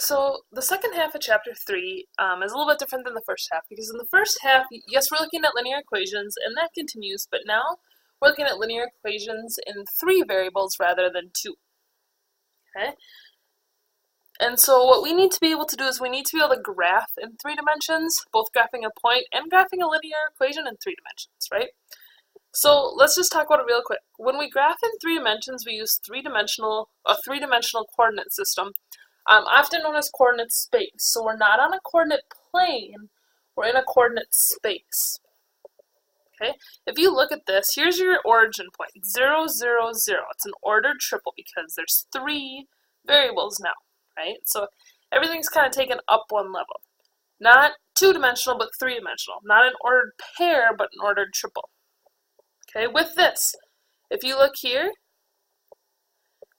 So the second half of chapter 3 is a little bit different than the first half, because in the first half, yes, we're looking at linear equations, and that continues, but now we're looking at linear equations in 3 variables rather than 2. Okay? And so what we need to be able to do is we need to be able to graph in 3 dimensions, both graphing a point and graphing a linear equation in 3 dimensions, right? So let's just talk about it real quick. When we graph in 3 dimensions, we use a three-dimensional coordinate system, often known as coordinate space. So we're not on a coordinate plane, we're in a coordinate space. Okay? If you look at this, here's your origin point, 0, 0, 0. It's an ordered triple because there's 3 variables now, right? So everything's kind of taken up one level. Not 2-dimensional, but 3-dimensional. Not an ordered pair, but an ordered triple. Okay, with this, if you look here,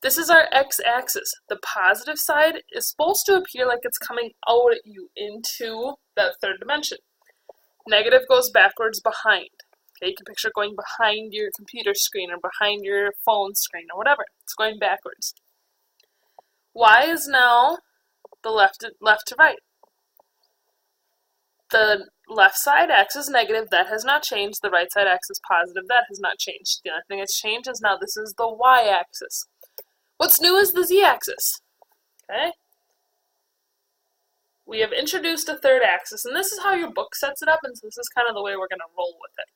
this is our x-axis. The positive side is supposed to appear like it's coming out at you into that 3rd dimension. Negative goes backwards behind. Okay, you can picture going behind your computer screen or behind your phone screen or whatever. It's going backwards. Y is now the left to right. The left side axis negative, that has not changed. The right side axis positive, that has not changed. The only thing that's changed is now this is the y-axis. What's new is the z-axis. Okay? We have introduced a 3rd axis, and this is how your book sets it up, and so this is kind of the way we're going to roll with it.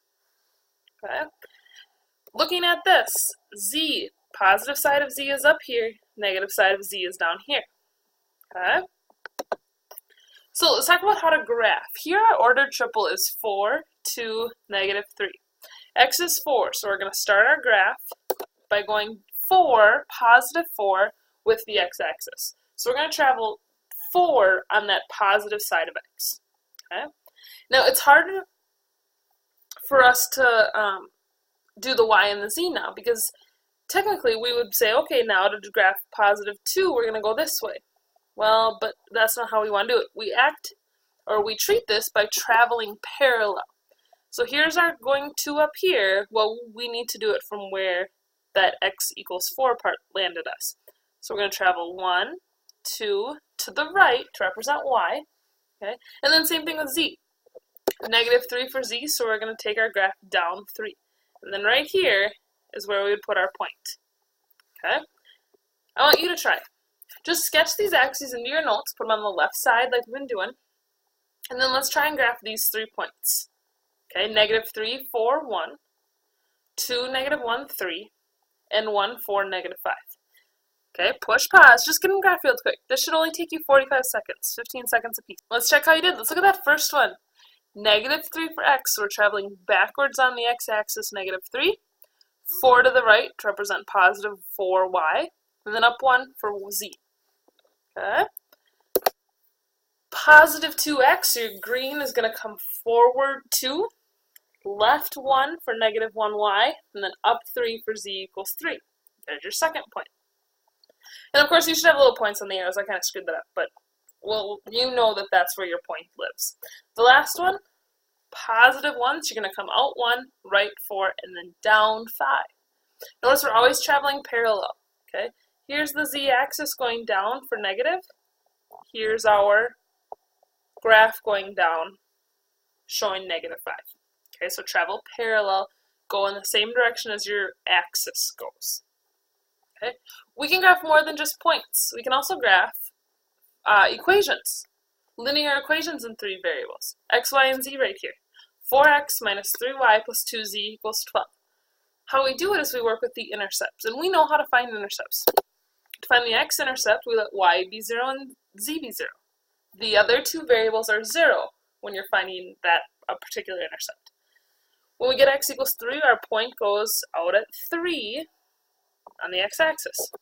Okay? Looking at this, z, positive side of z is up here, negative side of z is down here. Okay? So let's talk about how to graph. Here our ordered triple is 4, 2, negative 3. X is 4, so we're going to start our graph by going 4, positive 4, with the x-axis. So we're going to travel 4 on that positive side of x. Okay? Now it's hard for us to do the y and the z now, because technically we would say, okay, now to graph positive 2, we're going to go this way. Well, but that's not how we want to do it. We treat this by traveling parallel. So here's our going 2 up here. Well, we need to do it from where that x equals 4 part landed us. So we're going to travel 1, 2, to the right to represent y. Okay? And then same thing with z. Negative 3 for z, so we're going to take our graph down 3. And then right here is where we would put our point. Okay? I want you to try. Just sketch these axes into your notes, put them on the left side like we've been doing, and then let's try and graph these 3 points. Okay, negative 3, 4, 1, 2, negative 1, 3, and 1, 4, negative 5. Okay, push pause, just get them graphed real quick. This should only take you 45 seconds, 15 seconds apiece. Let's check how you did. Let's look at that first one. Negative 3 for x, so we're traveling backwards on the x-axis, negative 3. 4 to the right to represent positive 4y, and then up 1 for z. Okay. Positive 2x, so your green is going to come forward 2, left 1 for negative 1y, and then up 3 for z equals 3. There's your second point. And of course you should have little points on the arrows. I kind of screwed that up, but well, you know that that's where your point lives. The last one, positive 1, so you're going to come out 1, right 4, and then down 5. Notice we're always traveling parallel. Okay. Here's the z-axis going down for negative. Here's our graph going down, showing negative 5. Okay, so travel parallel, go in the same direction as your axis goes. Okay, we can graph more than just points. We can also graph equations, linear equations in 3 variables, x, y, and z right here. 4x minus 3y plus 2z equals 12. How we do it is we work with the intercepts, and we know how to find intercepts. To find the x-intercept, we let y be 0 and z be 0. The other 2 variables are 0 when you're finding that a particular intercept. When we get x equals 3, our point goes out at 3 on the x-axis.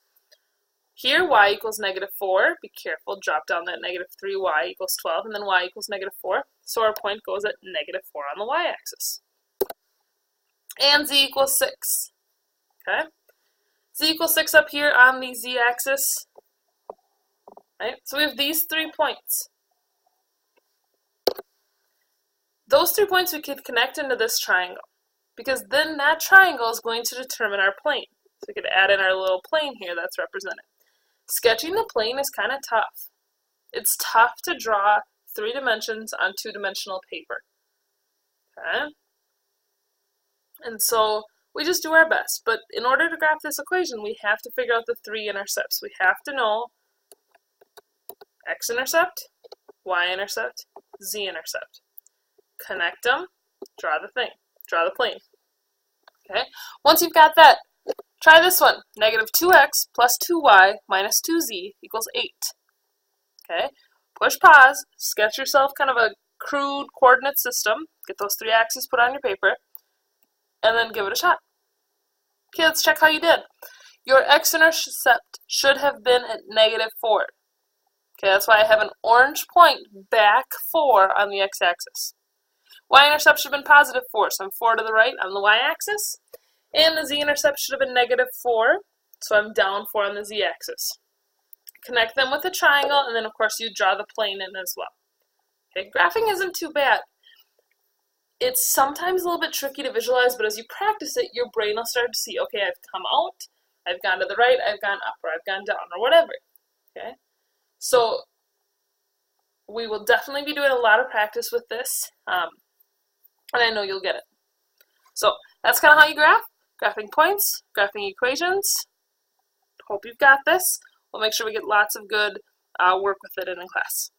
Here, y equals negative 4. Be careful, drop down that negative 3, y equals 12, and then y equals negative 4. So our point goes at negative 4 on the y-axis. And z equals 6. Okay? Z equals 6 up here on the z-axis. Right? So we have these 3 points. Those 3 points we could connect into this triangle, because then that triangle is going to determine our plane. So we could add in our little plane here that's represented. Sketching the plane is kind of tough. It's tough to draw 3 dimensions on 2-dimensional paper. Okay? And so we just do our best. But in order to graph this equation, we have to figure out the 3 intercepts. We have to know x-intercept, y-intercept, z-intercept. Connect them, draw the thing, draw the plane. Okay? Once you've got that, try this one. Negative 2x plus 2y minus 2z equals 8. Okay? Push pause, sketch yourself kind of a crude coordinate system, get those 3 axes put on your paper, and then give it a shot. Okay, let's check how you did. Your x-intercept should have been at negative 4. Okay, that's why I have an orange point back 4 on the x-axis. Y-intercept should have been positive 4, so I'm 4 to the right on the y-axis. And the z-intercept should have been negative 4, so I'm down 4 on the z-axis. Connect them with a triangle, and then of course you draw the plane in as well. Okay, graphing isn't too bad. It's sometimes a little bit tricky to visualize, but as you practice it, your brain will start to see, okay, I've come out, I've gone to the right, I've gone up, or I've gone down, or whatever. Okay? So we will definitely be doing a lot of practice with this, and I know you'll get it. So that's kind of how you graph. Graphing points, graphing equations. Hope you've got this. We'll make sure we get lots of good work with it in class.